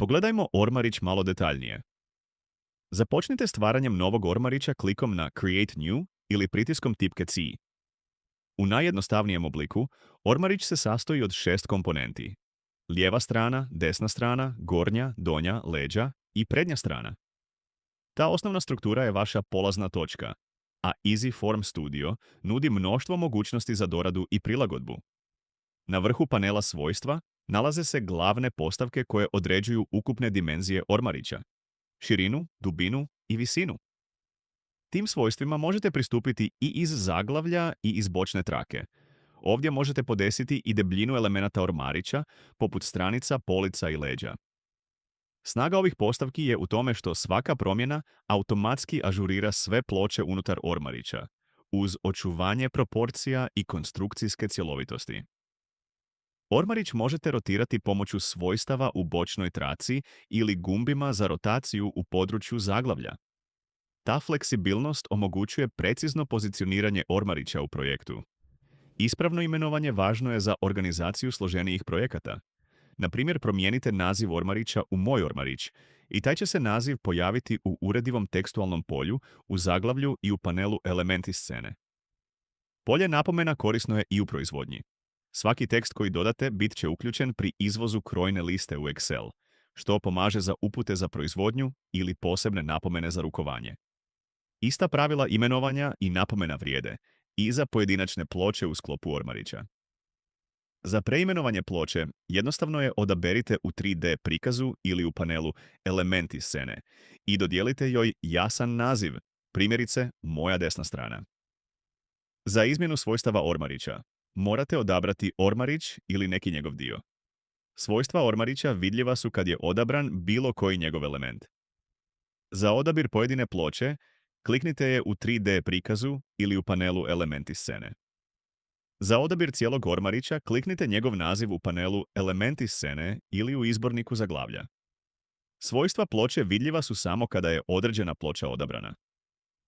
Pogledajmo ormarić malo detaljnije. Započnite stvaranjem novog ormarića klikom na Create New ili pritiskom tipke C. U najjednostavnijem obliku, ormarić se sastoji od 6 komponenti. Lijeva strana, desna strana, gornja, donja, leđa i prednja strana. Ta osnovna struktura je vaša polazna točka, a Easy Form Studio nudi mnoštvo mogućnosti za doradu i prilagodbu. Na vrhu panela svojstva nalaze se glavne postavke koje određuju ukupne dimenzije ormarića, širinu, dubinu i visinu. Tim svojstvima možete pristupiti i iz zaglavlja i iz bočne trake. Ovdje možete podesiti i debljinu elemenata ormarića, poput stranica, polica i leđa. Snaga ovih postavki je u tome što svaka promjena automatski ažurira sve ploče unutar ormarića, uz očuvanje proporcija i konstrukcijske cjelovitosti. Ormarić možete rotirati pomoću svojstava u bočnoj traci ili gumbima za rotaciju u području zaglavlja. Ta fleksibilnost omogućuje precizno pozicioniranje ormarića u projektu. Ispravno imenovanje važno je za organizaciju složenijih projekata. Na primjer, promijenite naziv ormarića u Moj ormarić i taj će se naziv pojaviti u uredivom tekstualnom polju, u zaglavlju i u panelu Elementi scene. Polje napomena korisno je i u proizvodnji. Svaki tekst koji dodate bit će uključen pri izvozu krojne liste u Excel, što pomaže za upute za proizvodnju ili posebne napomene za rukovanje. Ista pravila imenovanja i napomena vrijede i za pojedinačne ploče u sklopu ormarića. Za preimenovanje ploče jednostavno je odaberite u 3D prikazu ili u panelu Elementi scene i dodijelite joj jasan naziv, primjerice Moja desna strana. Za izmjenu svojstava ormarića morate odabrati ormarić ili neki njegov dio. Svojstva ormarića vidljiva su kad je odabran bilo koji njegov element. Za odabir pojedine ploče kliknite je u 3D prikazu ili u panelu Elementi scene. Za odabir cijelog ormarića kliknite njegov naziv u panelu Elementi scene ili u izborniku zaglavlja. Svojstva ploče vidljiva su samo kada je određena ploča odabrana.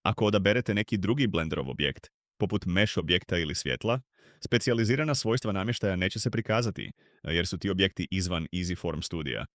Ako odaberete neki drugi Blenderov objekt, poput mesh objekta ili svjetla, specijalizirana svojstva namještaja neće se prikazati, jer su ti objekti izvan Easy Form Studija.